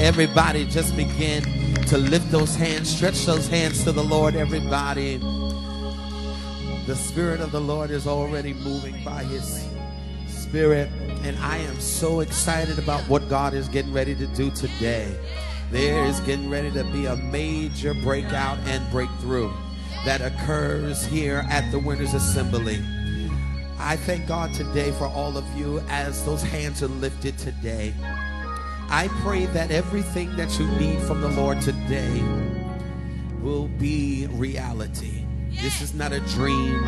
Everybody just begin to lift those hands, stretch those hands to the Lord, everybody. The Spirit of the Lord is already moving by His Spirit, and I am so excited about what God is getting ready to do today. There is getting ready to be a major breakout and breakthrough that occurs here at the Winners Assembly. I thank God today for all of you as those hands are lifted today. I pray that everything that you need from the Lord today will be reality. This is not a dream.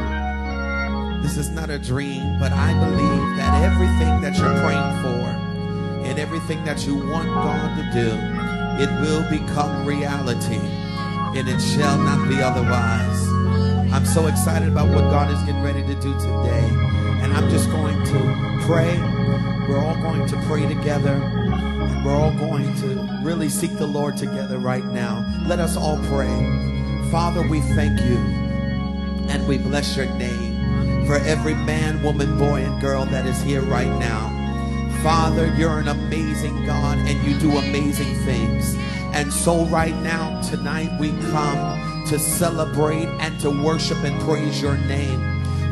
This is not a dream, but I believe that everything that you're praying for and everything that you want God to do, it will become reality, and it shall not be otherwise. I'm so excited about what God is getting ready to do today, and I'm just going to pray. We're all going to pray together, and we're all going to really seek the Lord together right now. Let us all pray. Father, we thank you, and we bless your name for every man, woman, boy, and girl that is here right now. Father, you're an amazing God, and you do amazing things. And so right now, tonight, we come to celebrate and to worship and praise your name.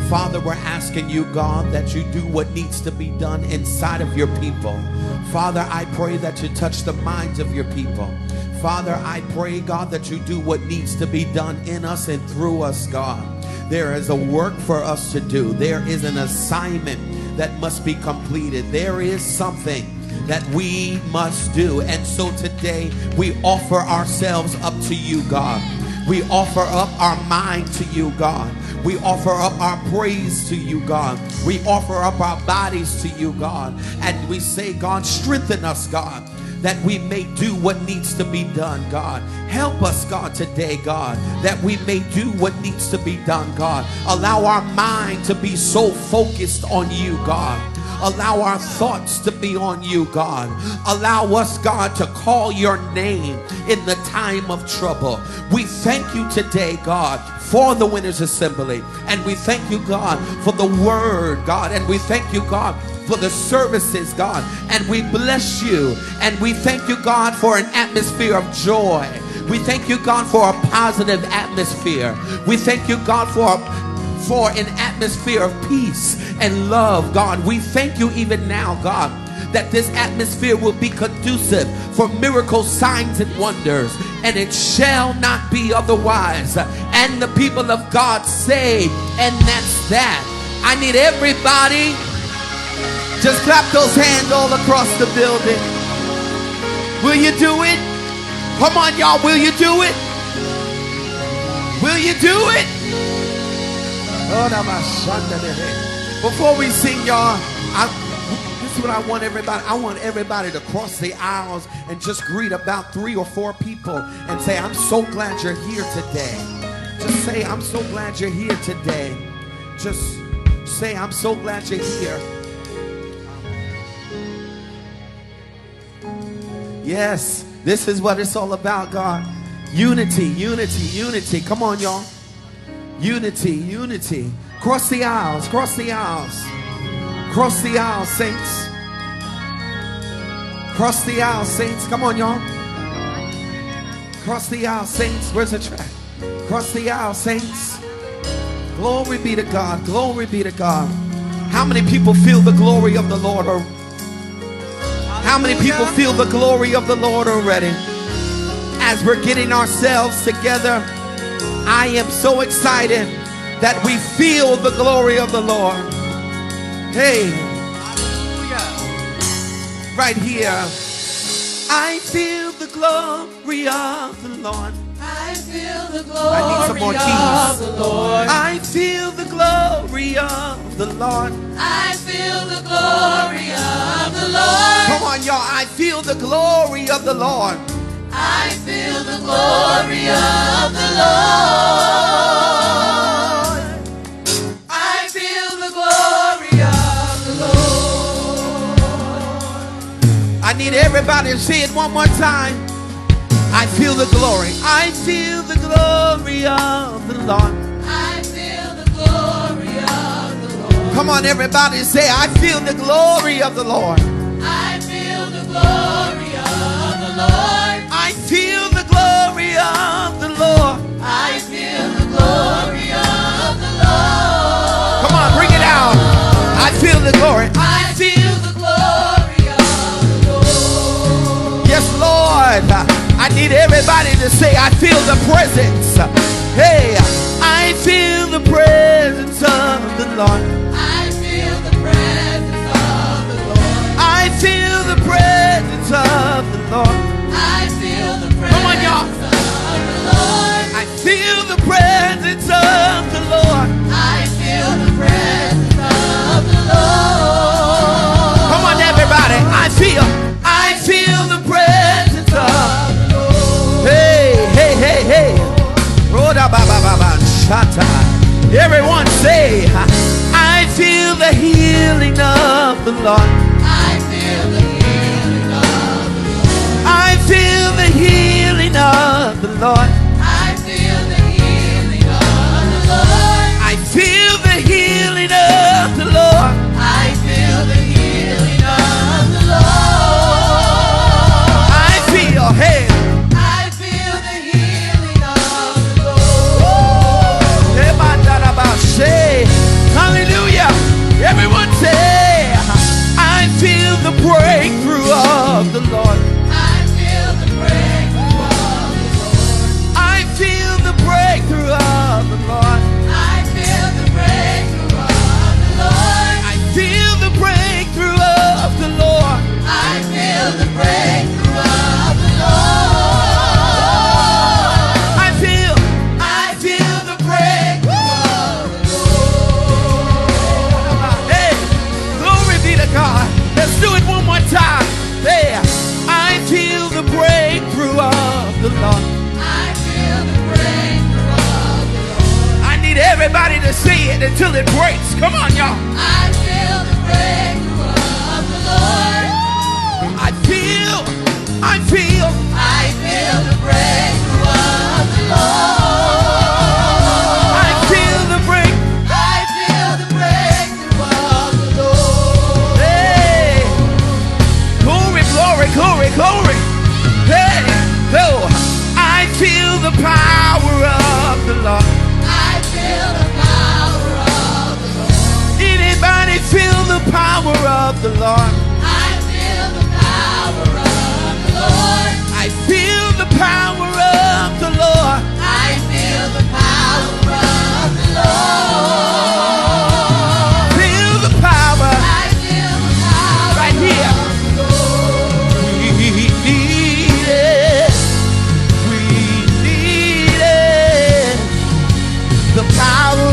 Father, we're asking you, God, that you do what needs to be done inside of your people. Father, I pray that you touch the minds of your people. Father, I pray, God, that you do what needs to be done in us and through us, God. There is a work for us to do. There is an assignment that must be completed. There is something that we must do. And so today we offer ourselves up to you, God. We offer up our mind to you, God. We offer up our praise to you, God. We offer up our bodies to you, God. And we say, God, strengthen us, God, that we may do what needs to be done, God. Help us, God, today, God, that we may do what needs to be done, God. Allow our mind to be so focused on you, God. Allow our thoughts to be on you, God. Allow us, God, to call your name in the time of trouble. We thank you today, God, for the Winners Assembly. And we thank you, God, for the word, God. And we thank you, God, for the services, God. And we bless you. And we thank you, God, for an atmosphere of joy. We thank you, God, for a positive atmosphere. We thank you, God, for an atmosphere of peace and love, God. We thank you even now, God, that this atmosphere will be conducive for miracles, signs, and wonders, and it shall not be otherwise. And the people of God say, and that's that. I need everybody, just clap those hands all across the building. Will you do it? Come on, y'all, will you do it? Will you do it? Before we sing, y'all, this is what I want everybody. I want everybody to cross the aisles and just greet about 3 or 4 people and say, I'm so glad you're here today. Just say, I'm so glad you're here today. Just say, I'm so glad you're here. Yes, this is what it's all about, God. Unity, unity, unity. Come on, y'all. Unity, unity. Cross the aisles, cross the aisles. Cross the aisles, saints. Cross the aisles, saints. Come on, y'all. Cross the aisles, saints. Where's the track? Cross the aisles, saints. Glory be to God. Glory be to God. How many people feel the glory of the Lord? How many people feel the glory of the Lord already? As we're getting ourselves together, I am so excited that we feel the glory of the Lord. Hey, right here. I feel the glory of the Lord. I feel the glory I need some more of the Lord. I feel the glory of the Lord. I feel the glory of the Lord. Come on, y'all. I feel the glory of the Lord. I feel the glory of the Lord. I feel the glory of the Lord. I need everybody to say it one more time. I feel the glory. I feel the glory of the Lord. I feel the glory of the Lord. Come on, everybody, say, I feel the glory of the Lord. I feel the glory of the Lord. Lord. I need everybody to say, I feel the presence. Hey, I feel the presence of the Lord. I feel the presence of the Lord. I feel the presence of the Lord. I feel the presence Come on, y'all. of the Lord. I feel the presence of the Lord. I feel the presence of the Lord. Come on, everybody. I feel the presence of the Lord. Hey, hey, hey, hey. Roda ba ba ba ba shata. Everyone say, I feel the healing of the Lord. I feel the healing of the Lord. I feel the healing of the Lord. I feel the healing of the Lord. I feel the healing of the Lord. I feel the healing of the Lord. I feel, hey. I feel the healing of the Lord. Hallelujah. Everyone say, I feel the breakthrough of the Lord. I feel the breakthrough of the Lord. I feel the breakthrough of the Lord. I feel the breakthrough of the Lord. I feel the breakthrough of the Lord. I feel the breakthrough of the Lord. I feel the breakthrough of the Lord. Hey, glory be to God. Let's do it one more time. There, I feel the breakthrough of the Lord. I feel the breakthrough of the Lord. I need everybody to say it until it breaks. Come on, y'all. I feel the breakthrough of the Lord. I feel I feel the breakthrough of the Lord. I feel the break. I feel the breakthrough of the Lord. Hey, glory, glory, glory, glory. Hey, oh, I feel the power of the Lord. I feel the power of the Lord. Anybody feel the power of the Lord? I feel the power of the Lord. I feel the power of the Lord. I feel the power of the Lord. Feel the power I feel the power right here. of the Lord. We need it. We need it. The power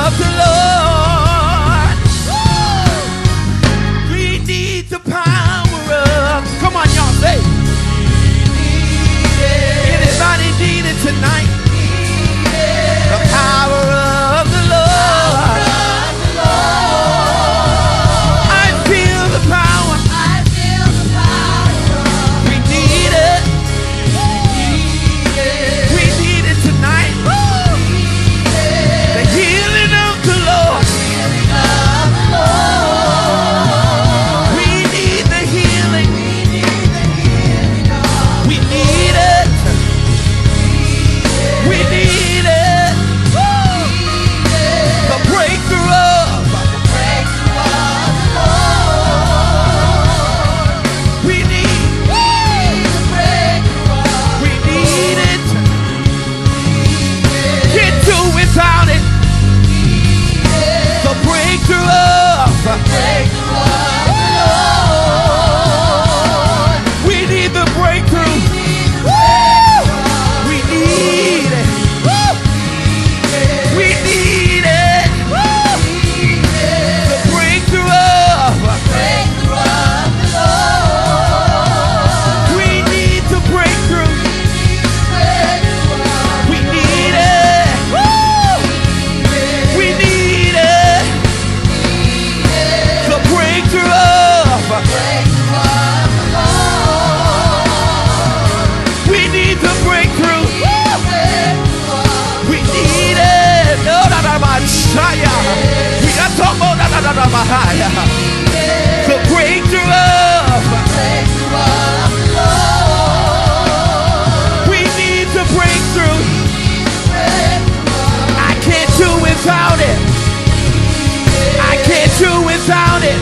of the Lord. We need the power of. Come on, y'all, say. Anybody need it tonight? The power of the Lord. I feel the power. I feel the power of We need it. We need it tonight. The healing of the Lord. We need the healing. We need it. We need it. The breakthrough of. We need. We need it. Can't do without it. The breakthrough of. We need the breakthrough. Woo! We need it. Woo! We need it. Woo! The breakthrough of. We need the breakthrough. We need it. Woo! We need it. The breakthrough of. We need the breakthrough. We need it. No, no, no, Messiah. We got to go. No, no, no, no, Messiah. The breakthrough of. We need the breakthrough. I can't do without it. I can't do without it.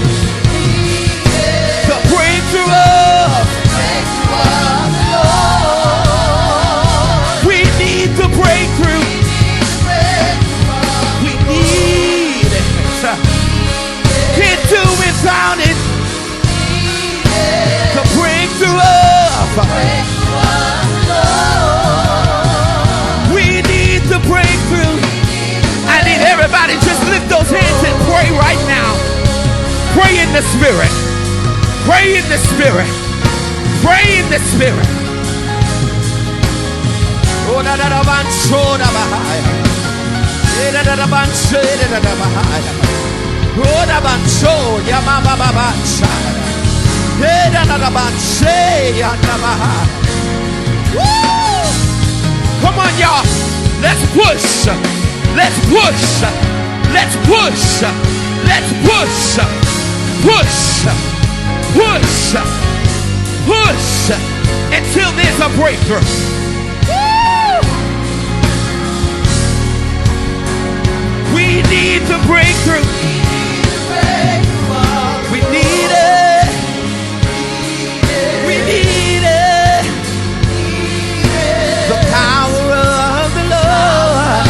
The breakthrough of. the spirit. Pray in the spirit. Pray in the spirit. Come on, y'all. Let's push. Let's push. Let's push. Let's push. Push. Push. Push until there's a breakthrough. We need the breakthrough. We need it. We need it. The power of the Lord.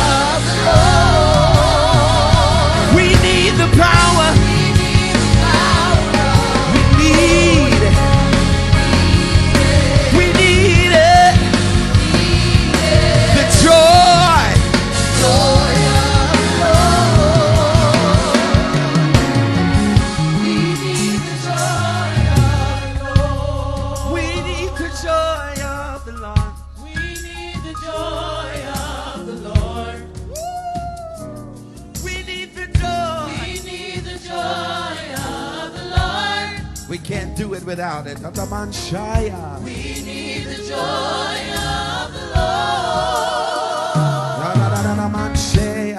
We need the power. We need it. We need it. The joy. We need the joy of the Lord. We need the joy of the Lord. We need the joy. We need the joy of the Lord. We can't do it without it. Shaya. We need the joy of the Lord.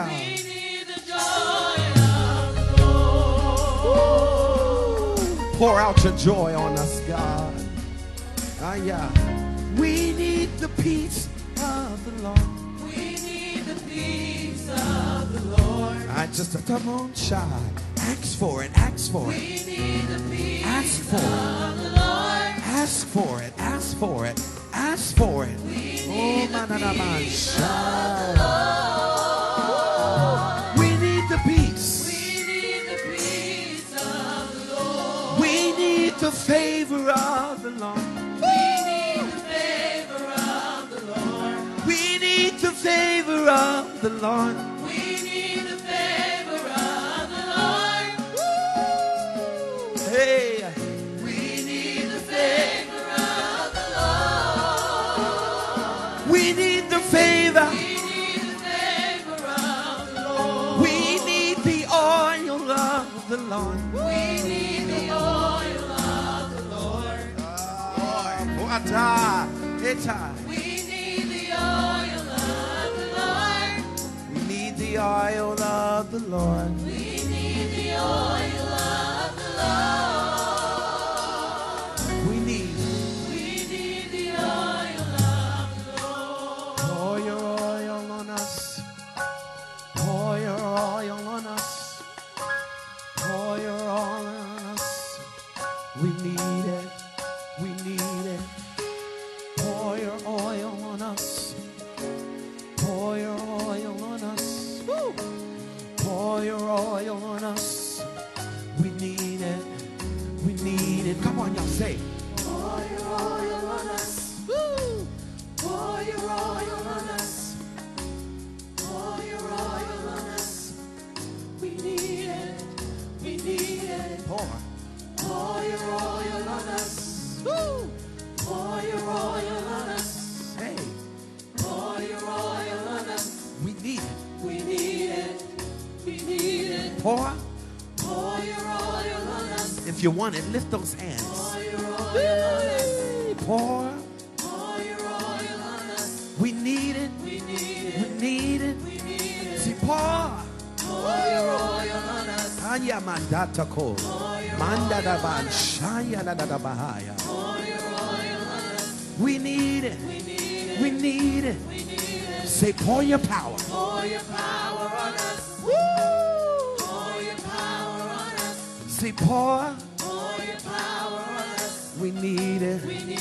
We need the joy of the Lord. Pour out your joy on us, God. Yeah. We need the peace of the Lord. We need the peace of the Lord. I just come on, shy. Ask for it. Ask for We it. need the peace Ask for it. of the Lord. Ask for it. Ask for it. Ask for it. need the peace We need the peace. We need the peace of the Lord. We need the favor of the Lord. We need the favor of the Lord. We need the favor of the Lord. We need the favor of the Lord. Hey. We need the favor of the Lord. We need the favor. We need the favor of the Lord. We need the oil of the Lord. We need the oil of the Lord. We need the oil of the Lord. We need the oil of the Lord. We need the oil of the Lord. We need. We need the oil of the Lord. Pour your oil on us. Pour your oil on us. Pour your oil on us. We need it. We need it. Pour your oil on us. Pour your oil on us. Woo. Pour your oil on us. We need it. We need it. Come on, y'all say. Pour your oil on us. Woo. Pour your oil on us. Pour your oil on us. We need it. We need it. Pour. Pour your oil on us. Woo. Pour your oil on us. Hey, Pour your oil on us. we need it. We need it. We need it. Pour. Pour your oil on us. If you want it, lift those hands. Pour your oil on us. Pour. Pour your oil on us. We need it. We need We it. need it. We need it. See, pour. Pour your oil on us. Anya mandata ko. Manda da ban shaya da da bahaya. Pour your oil on us. We need it. We need it. We need it. We need it. Say, pour your power. Pour your power on us. Woo. Pour your power on us. Say, pour. Pour your power on us. We need it. We need We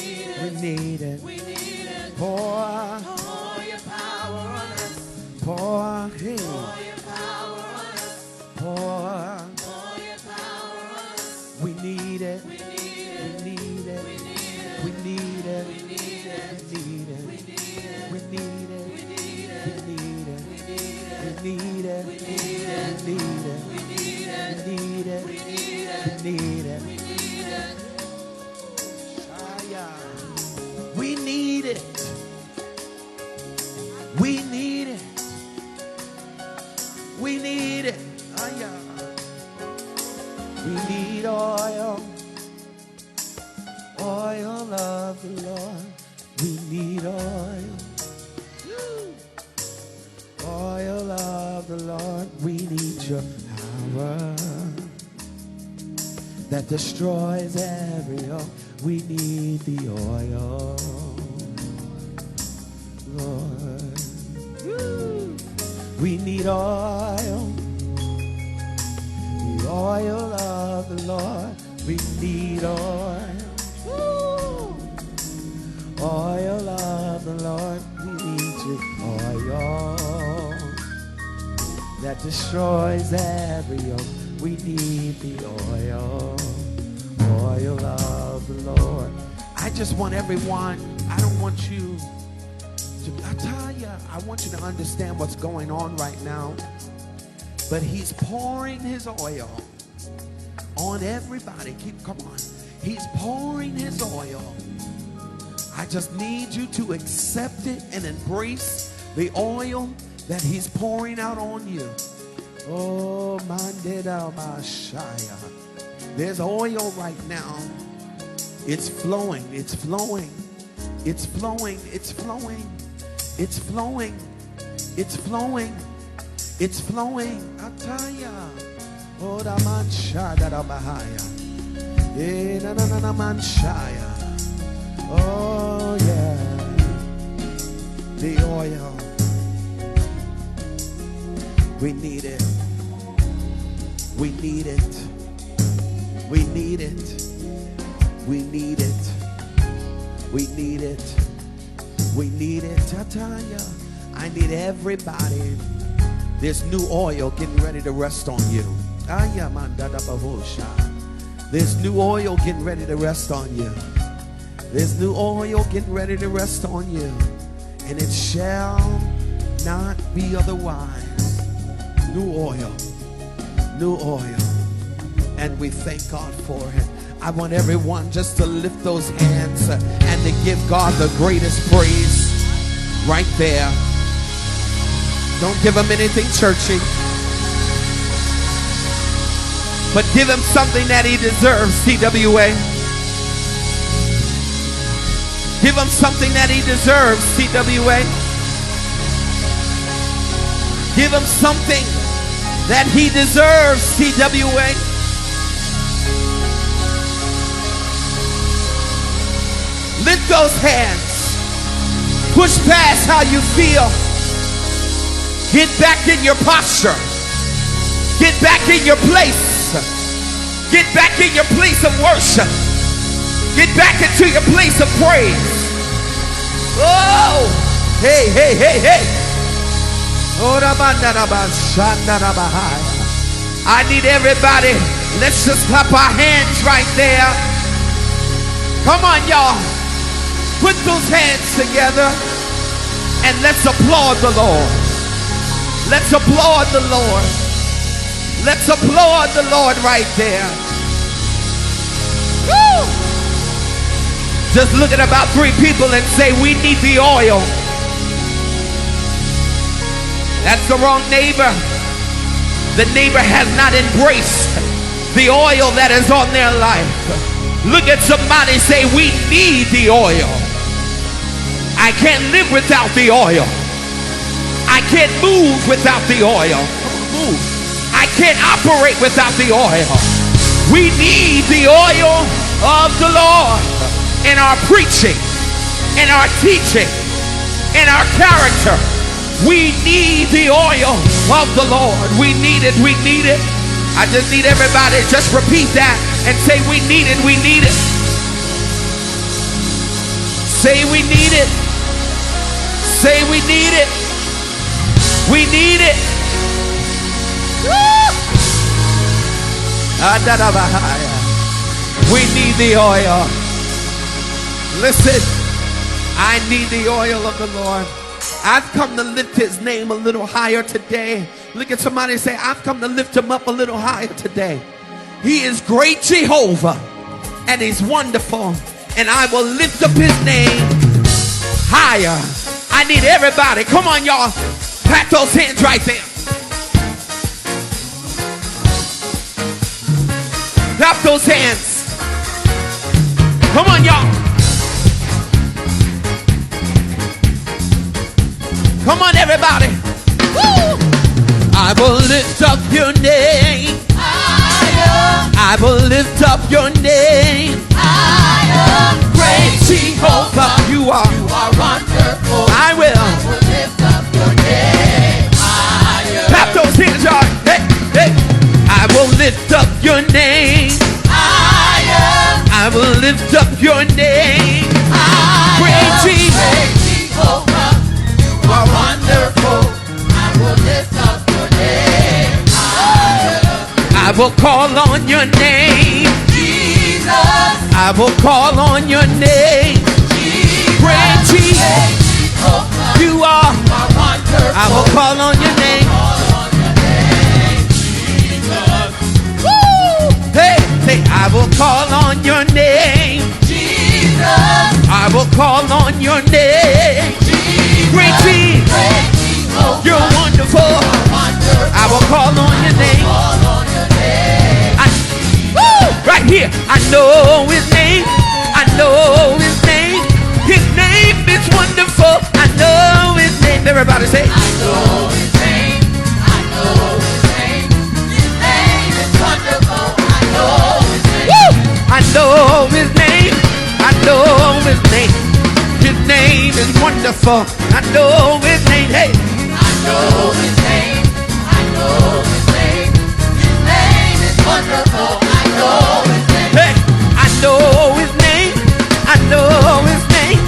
it. need it. We need it. Pour. Pour your power on us. Pour. Hey. Pour your power on us. Pour. Pour your power on us. We need it. We need We it. need it. We need it. We need it. We need it. We need it. We need it. We need it. We need We it. need it. We need it. We need it. We need it. We need it. We need it. We need it. We need it. We need it. We need oil. Oil of the Lord. We need your power that destroys every yoke. We need the oil, Lord. We need oil. The oil of the Lord. We need oil. Oil of the Lord. We need your oil that destroys every yoke. We need the oil. Oil of the Lord. I just want everyone, I don't want you to, I tell you, I want you to understand what's going on right now. But he's pouring his oil on everybody. Come on. He's pouring his oil. I just need you to accept it and embrace the oil that he's pouring out on you. Oh, Mandeda Mashaya. There's oil right now. It's flowing. It's flowing. It's flowing. It's flowing. It's flowing. It's flowing. It's flowing. I tell ya. Oh, da manshaya da bahaya. Eh, na na na na manshaya. Oh yeah. The oil. We need it. We need it. We need it. We need it. We need it. We need it. Tataya. I need everybody. There's new oil getting ready to rest on you. There's new oil getting ready to rest on you. There's new oil getting ready to rest on you. And it shall not be otherwise. New oil. New oil. And we thank God for it. I want everyone just to lift those hands and to give God the greatest praise right there. Don't give him anything churchy, but give him something that he deserves, TWA. Give him something that he deserves, TWA. Give him something that he deserves, TWA. Lift those hands. Push past how you feel. Get back in your posture. Get back in your place. Get back in your place of worship. Get back into your place of praise. Oh, hey, hey, hey, hey. I need everybody. Let's just clap our hands right there. Come on, y'all. Put those hands together and let's applaud the Lord. Let's applaud the Lord. Let's applaud the Lord right there. Woo! Just look at about 3 people and say, we need the oil. That's the wrong neighbor. The neighbor has not embraced the oil that is on their life. Look at somebody, say, we need the oil. I can't live without the oil. I can't move without the oil. Move. I can't operate without the oil. We need the oil of the Lord in our preaching, in our teaching, in our character. We need the oil of the Lord. We need it. We need it. I just need everybody to just repeat that and say, we need it. We need it. Say we need it. Say we need it. We need it. We need the oil. Listen, I need the oil of the Lord. I've come to lift his name a little higher today. Look at somebody and say, I've come to lift him up a little higher today. He is great Jehovah, and he's wonderful, and I will lift up his name higher. I need everybody. Come on, y'all. Clap those hands right there. Clap those hands. Come on, y'all. Come on, everybody. Woo! I will lift up your name. I will lift up your name. Great Jehovah, you are wonderful. I will lift up your name higher. clap those hands, y'all. Hey, hey. I will lift up your name. Higher. I will lift up your name. Great Jehovah, you are wonderful. I will lift up your name higher. I will call on your name. Jesus, I will call on your name. Great Jehovah, you are. wonderful. I will call on your name. Woo! Hey, say I will call on your name. Jesus, I will call on your name. Great Jehovah, you're wonderful. I will call on your name. Right here, I know his name. I know his name. His name is wonderful. I know his name. Everybody say, I know his name. I know his name. His name is wonderful. I know his name. woo! I know his name. I know his name. His name is wonderful. I know his name. Hey, I know his name. I know his name. His name is wonderful. I know his name. hey, I know his name. I know his name.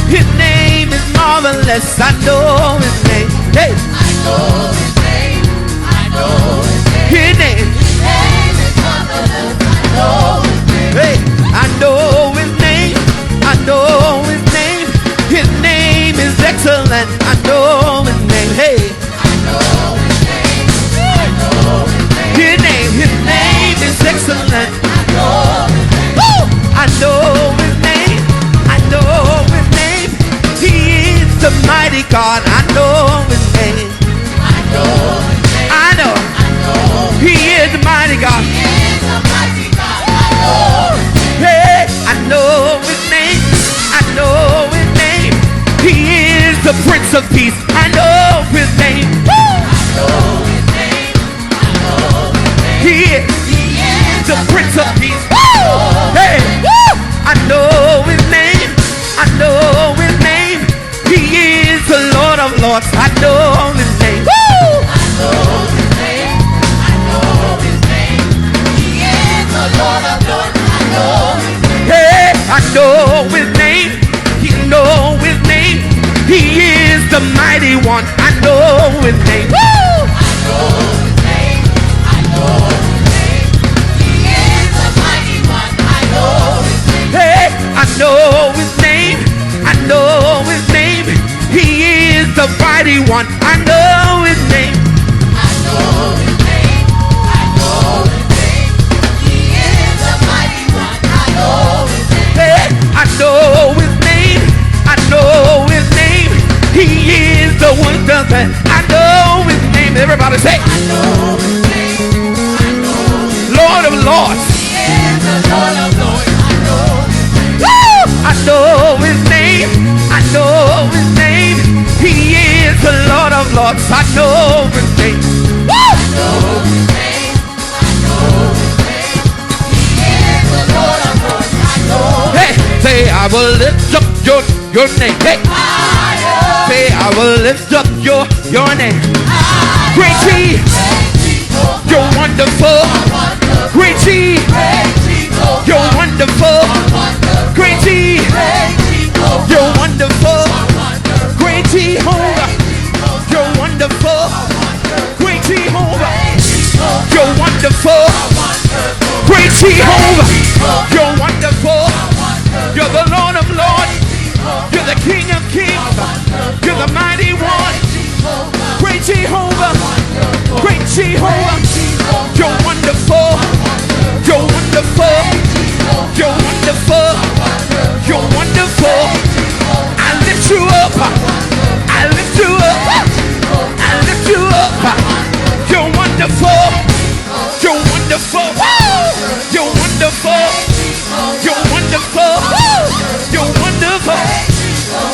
His name is marvelous. I know his name. Hey, I know his name. I know his name. his name. His name is marvelous. I know his name. Hey, I know his name. I know his name. His name is excellent. I know his name. Hey, I know his name. I know his name. his name is excellent. I know his name. Woo! I know his name. I know his name. He is the mighty God. I know his name. I know his name. I know. I know He is the mighty God. he is a mighty God. I know his name. Hey, I know his name. I know his name. He is the Prince of Peace. I know his name. Woo! I know his name. I know his name. He is He is the Prince of Peace. Woo! Hey, woo! I know his name. I know his name. He is the Lord of Lords. I know his name. Woo! I know his name. I know his name. He is the Lord of Lords. I know his name. Hey, I know his name. He know his name. He is the mighty one. I know his name. Woo! I know his name. I know his name. He is the mighty one. I know his name. Hey, I know his name. I know his name. He is the mighty one. I know his name. I know his name. I know his name. He is the mighty one. I know his name. Hey, I know his name. I know his name. He is the one that I know his name. Everybody say, I know his name. I know his name. Lord of Lords. He is the Lord of Lords. I know his name. Woo! I know his name. I know his name. He is the Lord of Lords. I know his name. Woo! I know his name. I know his name. He is the Lord of Lords. I know. Hey, say I will lift up your name. Hey, Higher. say I will lift up your name. Great G, you're wonderful. Great G, you're wonderful. Great G, you're wonderful. Great Jehovah, you're wonderful. Great Jehovah, you're wonderful. Great Jehovah, you're wonderful. You're the Lord of Lords. You're the King of Kings. You're the mighty one. Great Jehovah, great Jehovah, you're wonderful. You're wonderful. You're wonderful. You're wonderful. I lift you up. I lift you up. I lift you up. You're wonderful. You're wonderful. You're wonderful. You're wonderful. You're wonderful.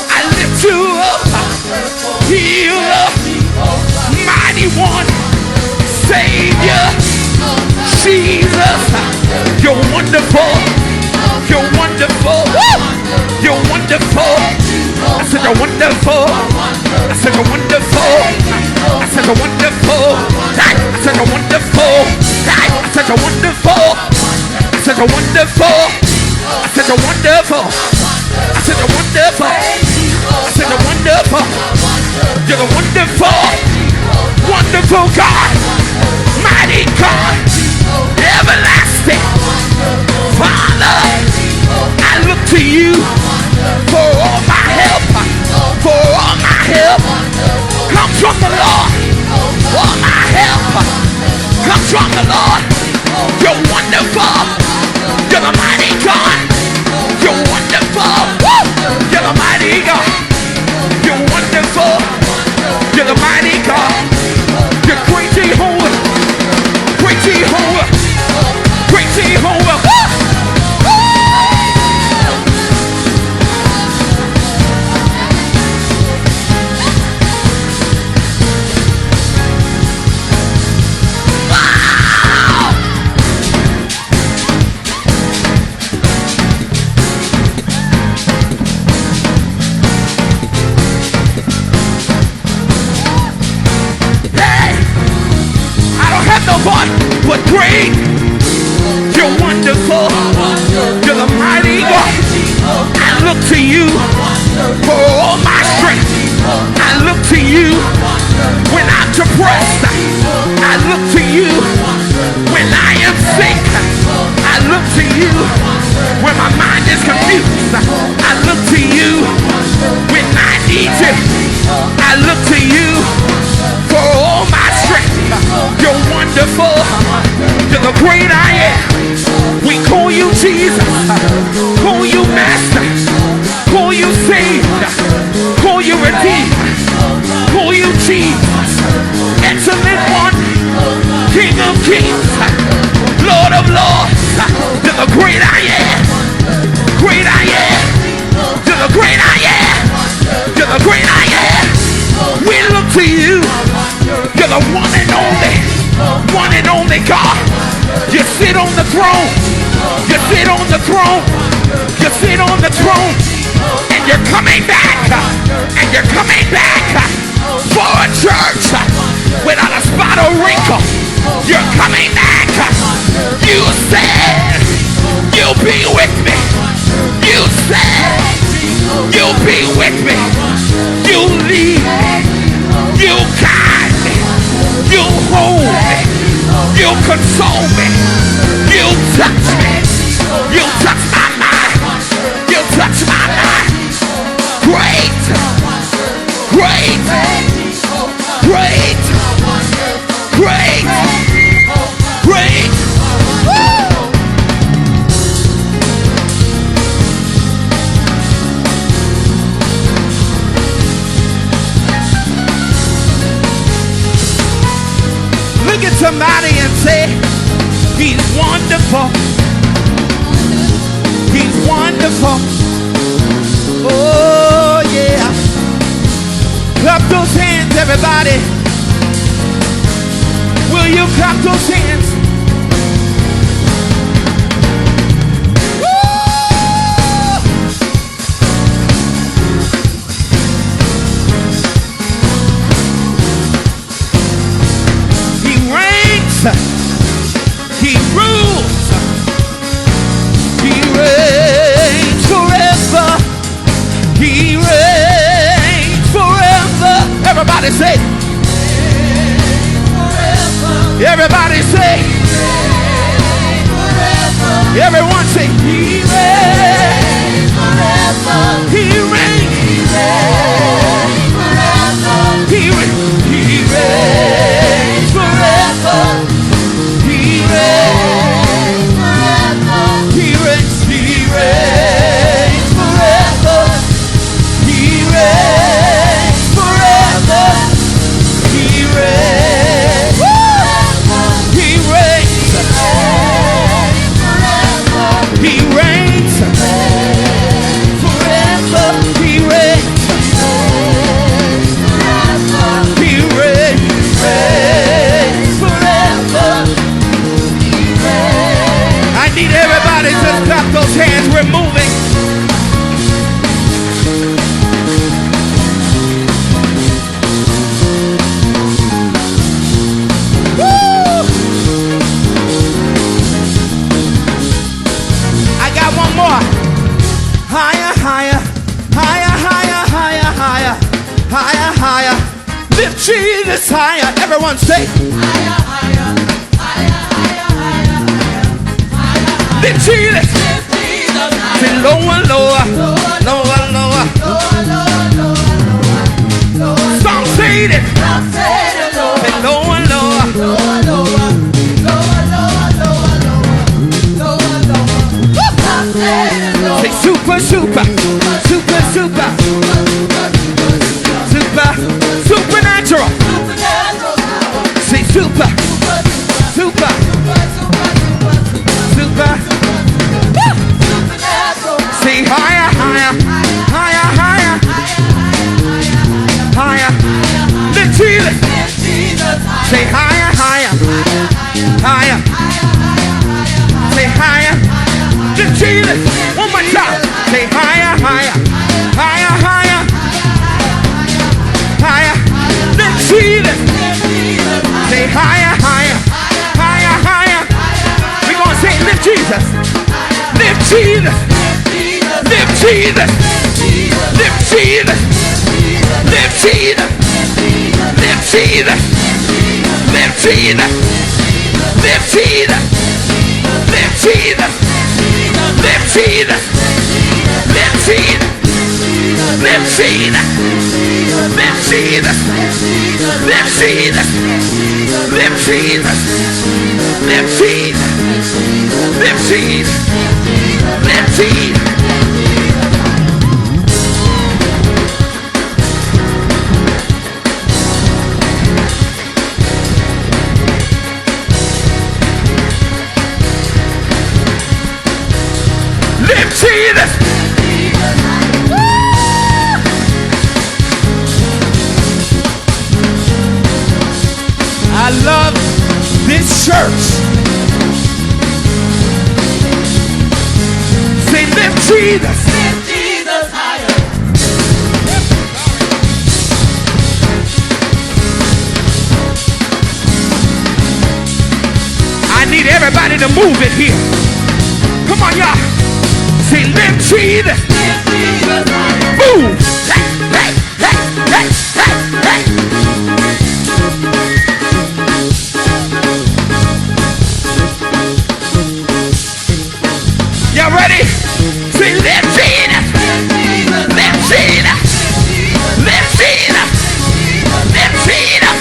I lift Yeshua, healer, mighty one, Savior, Jesus, you're wonderful, you're wonderful, you're wonderful. I said you're wonderful, I said you're wonderful, I said you're wonderful, I said you're wonderful, I said you're wonderful, I said you're wonderful, I said you're wonderful, I said you're wonderful, I said you're wonderful, you're the wonderful, wonderful God, mighty God, everlasting Father. I look to you for all my help, for all my help comes from the Lord. All my help comes from the Lord. You're wonderful, you're the mighty God, you're wonderful, you're the mighty God, you're wonderful, you're the mighty God, you're great Jehovah, great Jehovah, great Jehovah. But great, you're wonderful, you're the mighty God. I look to you for all my strength. I look to you when I'm depressed. I look to you when I am sick. I look to you when my mind is confused. I look to you when I need you. I look to you for all my strength. You're wonderful, you're the great I am. We call you Jesus, call you Master, call you Savior, call you Redeemer, call you Jesus, Excellent One, King of Kings, Lord of Lords. You're the great I am, great I am, you're the great I am, you're the great I am. We look to you, you're the one and only God. You sit on the throne, you sit on the throne, you sit on the throne, and you're coming back, and you're coming back for a church without a spot or wrinkle. You're coming back. You said you'll be with me. You said you'll be with me. You lead me. You guide me. You hold me. You console me. You touch me. You touch my mind. You touch my life. Great. Great. Great. Great. Great. Look at somebody and say, he's wonderful. He's wonderful. Oh yeah. Clap those hands, everybody. Will you clap those hands? He rules, he reigns forever, he reigns forever. Everybody say, everybody say, everyone say, he reigns forever, he reigns forever, he reigns forever. He reigns forever. He reigns forever. He reigns forever. He reigns. He reigns forever. He reigns forever. Jesus higher. Everyone say, lift Jesus. Say lower, lower, lower, lower. Some say it. Say lower, lower. Say super, super, super, super, super, supernatural. Say super, super, super. Say higher, higher, higher, higher, higher. Lift Jesus. Say higher, higher, higher. Say higher. Lift Jesus. One more time. Say higher, higher, higher, higher, higher. Lift Jesus. Say higher, higher, higher, higher. We're gonna say lift Jesus. Lift Jesus. Lift Jesus. Lift Jesus. Lift Jesus. Lift Jesus. Lift Jesus. Lift Jesus. Lift Jesus. Lift Jesus. Lift Jesus. Lift Jesus. Lift Jesus. Lift Jesus. Lift Jesus. Lift Jesus. Lift Jesus. Lift Jesus. Lift Jesus. I love this church. Say lift Jesus. Lift Jesus higher. I need everybody to move it here. Come on, y'all. Say lift Jesus. Lift Jesus higher. Move. Hey, hey, hey, hey, hey, hey. Y'all ready? Say lift Jesus. Lift Jesus. Lift Jesus. Lift Jesus.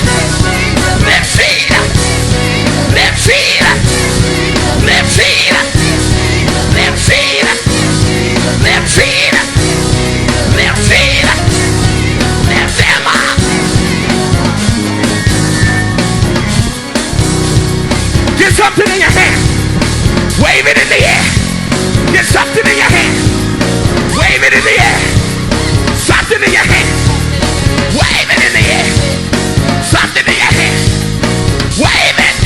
Lift Jesus. Lift Jesus. Lift Jesus. Lift Jesus. Lift Jesus. Lift Jesus. Lift them up. Get something in your hand. Wave it in the air. Get something in your hand. Wave it in the air. Something in your hand. Wave it in the air. Something in your hand. Wave it.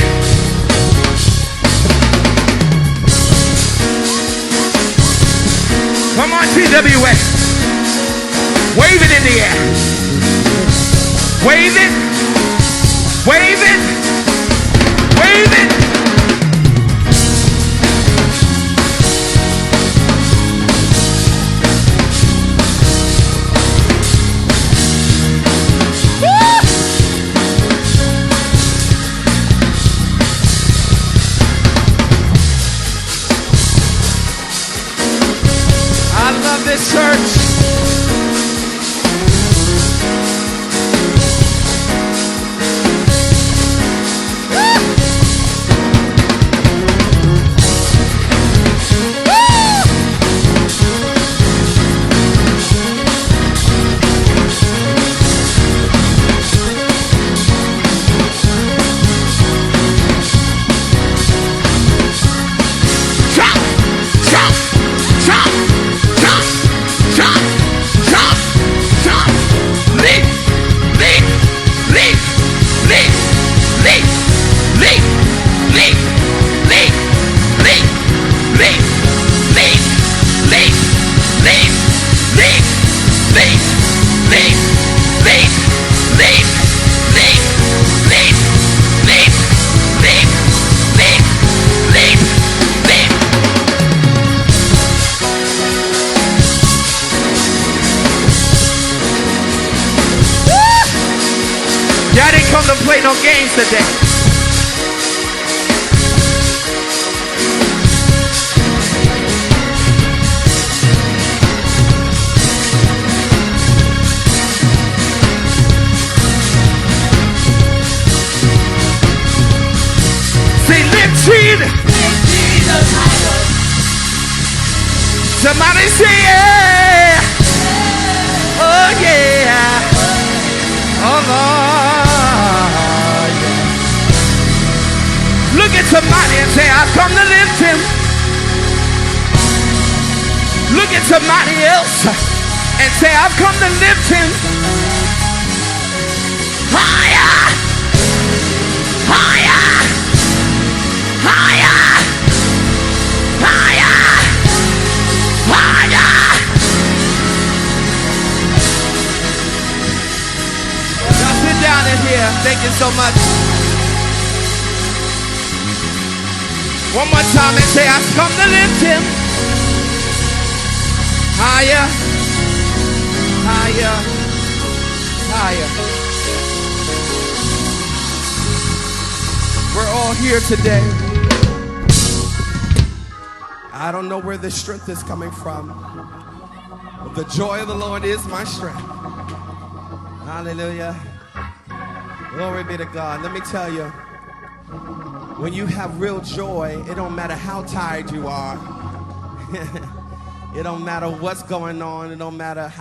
Come on, TWA. Wave it in the air. Wave it. Wave it. Wave it. I love this church. Y'all didn't come to play no games today. Say lifting. Somebody say yeah. Oh yeah. Oh Lord. Look at somebody and say, I've come to lift him. Look at somebody else and say, I've come to lift him. Higher. Higher. Higher. Higher. Higher. Y'all sit down in here. Thank you so much. One more time and say, I've come to lift him. Higher. Higher. Higher. We're all here today. I don't know where this strength is coming from, but the joy of the Lord is my strength. Hallelujah. Glory be to God. Let me tell you, when you have real joy, it don't matter how tired you are. It don't matter what's going on. It don't matter how